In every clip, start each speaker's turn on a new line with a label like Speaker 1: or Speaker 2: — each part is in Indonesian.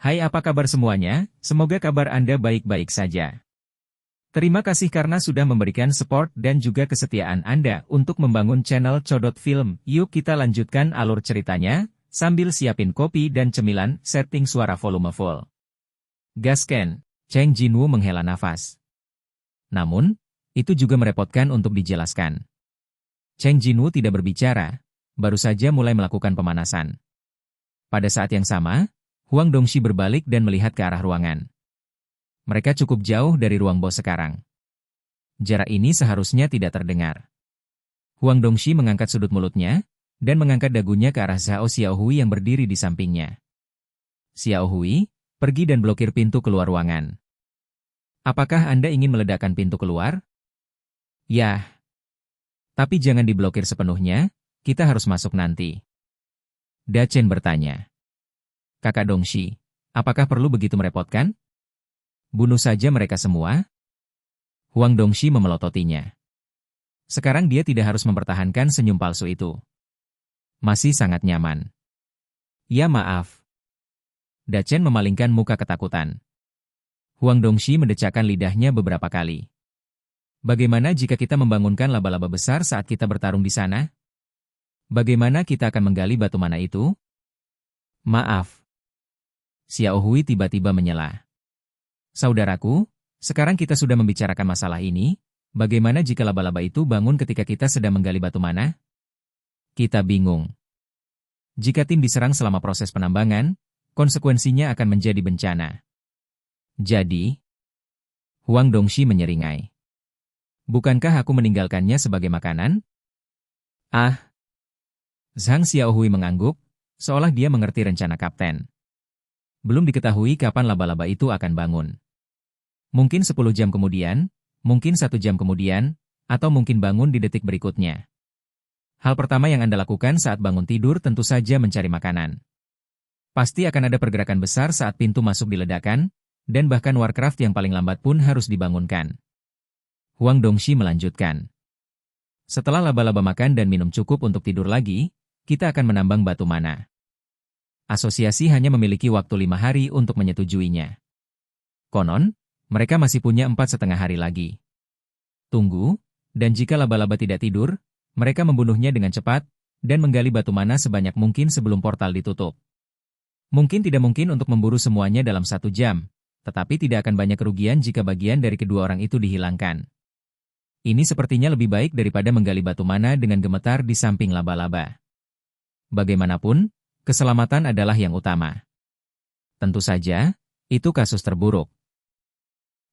Speaker 1: Hai, apa kabar semuanya? Semoga kabar Anda baik-baik saja. Terima kasih karena sudah memberikan support dan juga kesetiaan Anda untuk membangun channel Codot Film. Yuk kita lanjutkan alur ceritanya, sambil siapin kopi dan cemilan, setting suara volume full. Gasken, Cheng Jinwoo menghela nafas. Namun, itu juga merepotkan untuk dijelaskan. Cheng Jinwoo tidak berbicara, baru saja mulai melakukan pemanasan. Pada saat yang sama, Huang Dongxi berbalik dan melihat ke arah ruangan. Mereka cukup jauh dari ruang bos sekarang. Jarak ini seharusnya tidak terdengar. Huang Dongxi mengangkat sudut mulutnya, dan mengangkat dagunya ke arah Zhao Xiaohui yang berdiri di sampingnya. Xiaohui, pergi dan blokir pintu keluar ruangan. Apakah Anda ingin meledakkan pintu keluar? Ya. Tapi jangan diblokir sepenuhnya, kita harus masuk nanti. Da Chen bertanya. Kakak Dongxi, apakah perlu begitu merepotkan? Bunuh saja mereka semua? Huang Dongxi memelototinya. Sekarang dia tidak harus mempertahankan senyum palsu itu. Masih sangat nyaman. Ya maaf. Da Chen memalingkan muka ketakutan. Huang Dongxi mendecakkan lidahnya beberapa kali. Bagaimana jika kita membangunkan laba-laba besar saat kita bertarung di sana? Bagaimana kita akan menggali batu mana itu? Maaf. Xiaohui tiba-tiba menyela. Saudaraku, sekarang kita sudah membicarakan masalah ini, bagaimana jika laba-laba itu bangun ketika kita sedang menggali batu mana? Kita bingung. Jika tim diserang selama proses penambangan, konsekuensinya akan menjadi bencana. Jadi, Huang Dongxi menyeringai. Bukankah aku meninggalkannya sebagai makanan? Ah. Zhang Xiaohui mengangguk, seolah dia mengerti rencana kapten. Belum diketahui kapan laba-laba itu akan bangun. Mungkin 10 jam kemudian, mungkin 1 jam kemudian, atau mungkin bangun di detik berikutnya. Hal pertama yang Anda lakukan saat bangun tidur tentu saja mencari makanan. Pasti akan ada pergerakan besar saat pintu masuk diledakkan, dan bahkan Warcraft yang paling lambat pun harus dibangunkan. Huang Dongxi melanjutkan. Setelah laba-laba makan dan minum cukup untuk tidur lagi, kita akan menambang batu mana. Asosiasi hanya memiliki waktu 5 hari untuk menyetujuinya. Konon, mereka masih punya 4,5 hari lagi. Tunggu, dan jika laba-laba tidak tidur, mereka membunuhnya dengan cepat, dan menggali batu mana sebanyak mungkin sebelum portal ditutup. Mungkin tidak mungkin untuk memburu semuanya dalam 1 jam, tetapi tidak akan banyak kerugian jika bagian dari kedua orang itu dihilangkan. Ini sepertinya lebih baik daripada menggali batu mana dengan gemetar di samping laba-laba. Bagaimanapun, keselamatan adalah yang utama. Tentu saja, itu kasus terburuk.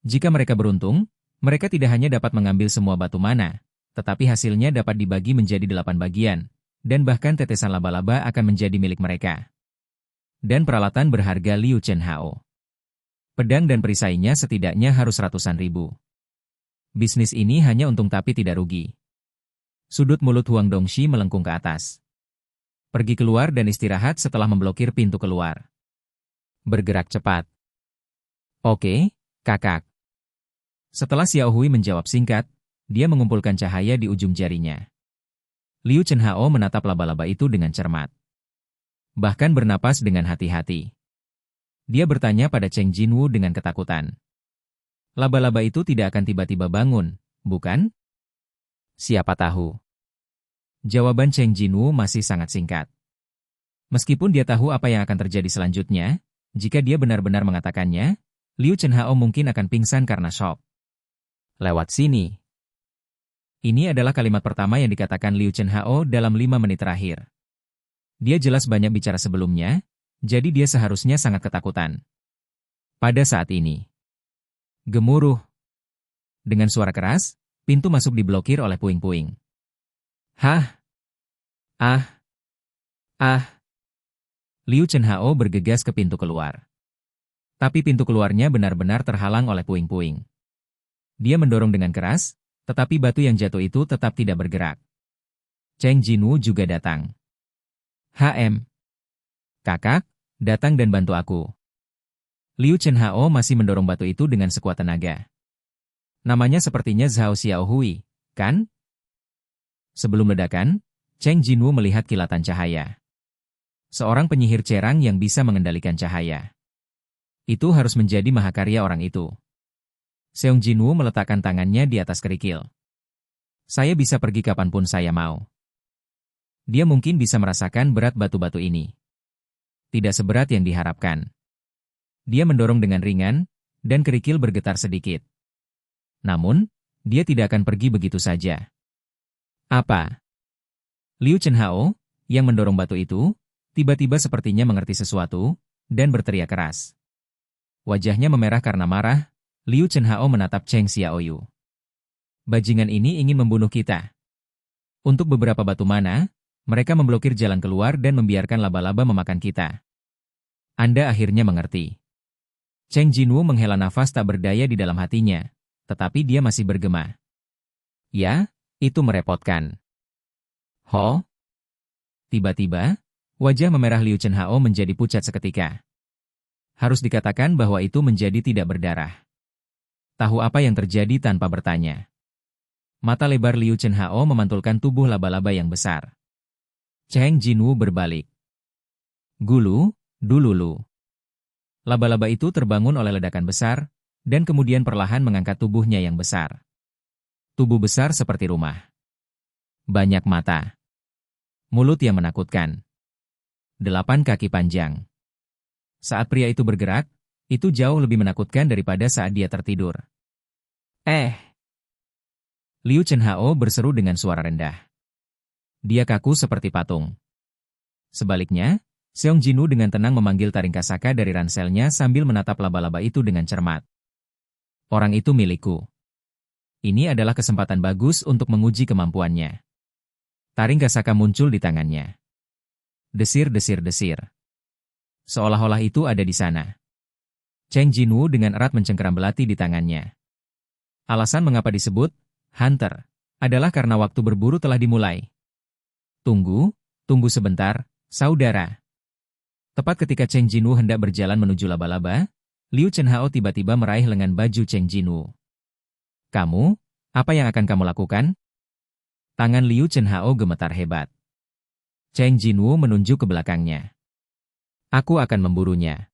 Speaker 1: Jika mereka beruntung, mereka tidak hanya dapat mengambil semua batu mana, tetapi hasilnya dapat dibagi menjadi 8 bagian, dan bahkan tetesan laba-laba akan menjadi milik mereka. Dan peralatan berharga Liu Chenhao. Pedang dan perisainya setidaknya harus ratusan ribu. Bisnis ini hanya untung tapi tidak rugi. Sudut mulut Huang Dongxi melengkung ke atas. Pergi keluar dan istirahat setelah memblokir pintu keluar. Bergerak cepat. Oke, kakak. Setelah Xiaohui menjawab singkat, dia mengumpulkan cahaya di ujung jarinya. Liu Chenhao menatap laba-laba itu dengan cermat. Bahkan bernapas dengan hati-hati. Dia bertanya pada Cheng Jinwoo dengan ketakutan. Laba-laba itu tidak akan tiba-tiba bangun, bukan? Siapa tahu. Jawaban Cheng Jinwoo masih sangat singkat. Meskipun dia tahu apa yang akan terjadi selanjutnya, jika dia benar-benar mengatakannya, Liu Chenhao mungkin akan pingsan karena shock. Lewat sini. Ini adalah kalimat pertama yang dikatakan Liu Chenhao dalam 5 menit terakhir. Dia jelas banyak bicara sebelumnya, jadi dia seharusnya sangat ketakutan. Pada saat ini. Gemuruh. Dengan suara keras, pintu masuk diblokir oleh puing-puing. Hah? Ah. Ah. Liu Chenhao bergegas ke pintu keluar. Tapi pintu keluarnya benar-benar terhalang oleh puing-puing. Dia mendorong dengan keras, tetapi batu yang jatuh itu tetap tidak bergerak. Cheng Jinwoo juga datang. HM. Kakak, datang dan bantu aku. Liu Chenhao masih mendorong batu itu dengan sekuat tenaga. Namanya sepertinya Zhao Xiaohui, kan? Sebelum ledakan, Cheng Jinwoo melihat kilatan cahaya. Seorang penyihir cerang yang bisa mengendalikan cahaya. Itu harus menjadi mahakarya orang itu. Seong Jinwoo meletakkan tangannya di atas kerikil. Saya bisa pergi kapanpun saya mau. Dia mungkin bisa merasakan berat batu-batu ini. Tidak seberat yang diharapkan. Dia mendorong dengan ringan, dan kerikil bergetar sedikit. Namun, dia tidak akan pergi begitu saja. Apa? Liu Chenhao, yang mendorong batu itu, tiba-tiba sepertinya mengerti sesuatu, dan berteriak keras. Wajahnya memerah karena marah, Liu Chenhao menatap Cheng Xiaoyu. Bajingan ini ingin membunuh kita. Untuk beberapa batu mana, mereka memblokir jalan keluar dan membiarkan laba-laba memakan kita. Anda akhirnya mengerti. Cheng Jinwoo menghela nafas tak berdaya di dalam hatinya, tetapi dia masih bergema. Ya, itu merepotkan. Ho? Tiba-tiba, wajah memerah Liu Chenhao menjadi pucat seketika. Harus dikatakan bahwa itu menjadi tidak berdarah. Tahu apa yang terjadi tanpa bertanya. Mata lebar Liu Chenhao memantulkan tubuh laba-laba yang besar. Cheng Jinwoo berbalik. Gulu, dululu. Laba-laba itu terbangun oleh ledakan besar, dan kemudian perlahan mengangkat tubuhnya yang besar. Tubuh besar seperti rumah. Banyak mata. Mulut yang menakutkan. 8 kaki panjang. Saat pria itu bergerak, itu jauh lebih menakutkan daripada saat dia tertidur. Liu Chenhao berseru dengan suara rendah. Dia kaku seperti patung. Sebaliknya, Seong Jinwoo dengan tenang memanggil taring kasaka dari ranselnya sambil menatap laba-laba itu dengan cermat. Orang itu milikku. Ini adalah kesempatan bagus untuk menguji kemampuannya. Taring kasaka muncul di tangannya. Desir-desir-desir. Seolah-olah itu ada di sana. Cheng Jinwoo dengan erat mencengkeram belati di tangannya. Alasan mengapa disebut Hunter adalah karena waktu berburu telah dimulai. Tunggu sebentar, saudara. Tepat ketika Cheng Jinwoo hendak berjalan menuju laba-laba, Liu Chenhao tiba-tiba meraih lengan baju Cheng Jinwoo. Kamu, apa yang akan kamu lakukan? Tangan Liu Chenhao gemetar hebat. Cheng Jinwoo menunjuk ke belakangnya. Aku akan memburunya.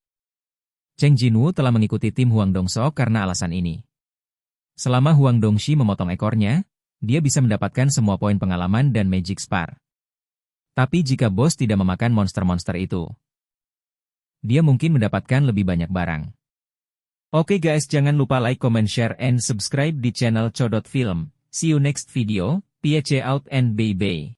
Speaker 1: Cheng Jinwoo telah mengikuti tim Huang Dongso karena alasan ini. Selama Huang Dongxi memotong ekornya, dia bisa mendapatkan semua poin pengalaman dan Magic Spar. Tapi jika bos tidak memakan monster-monster itu, dia mungkin mendapatkan lebih banyak barang. Oke guys, jangan lupa like, comment, share, and subscribe di channel Codot Film. See you next video, peace out and bye-bye.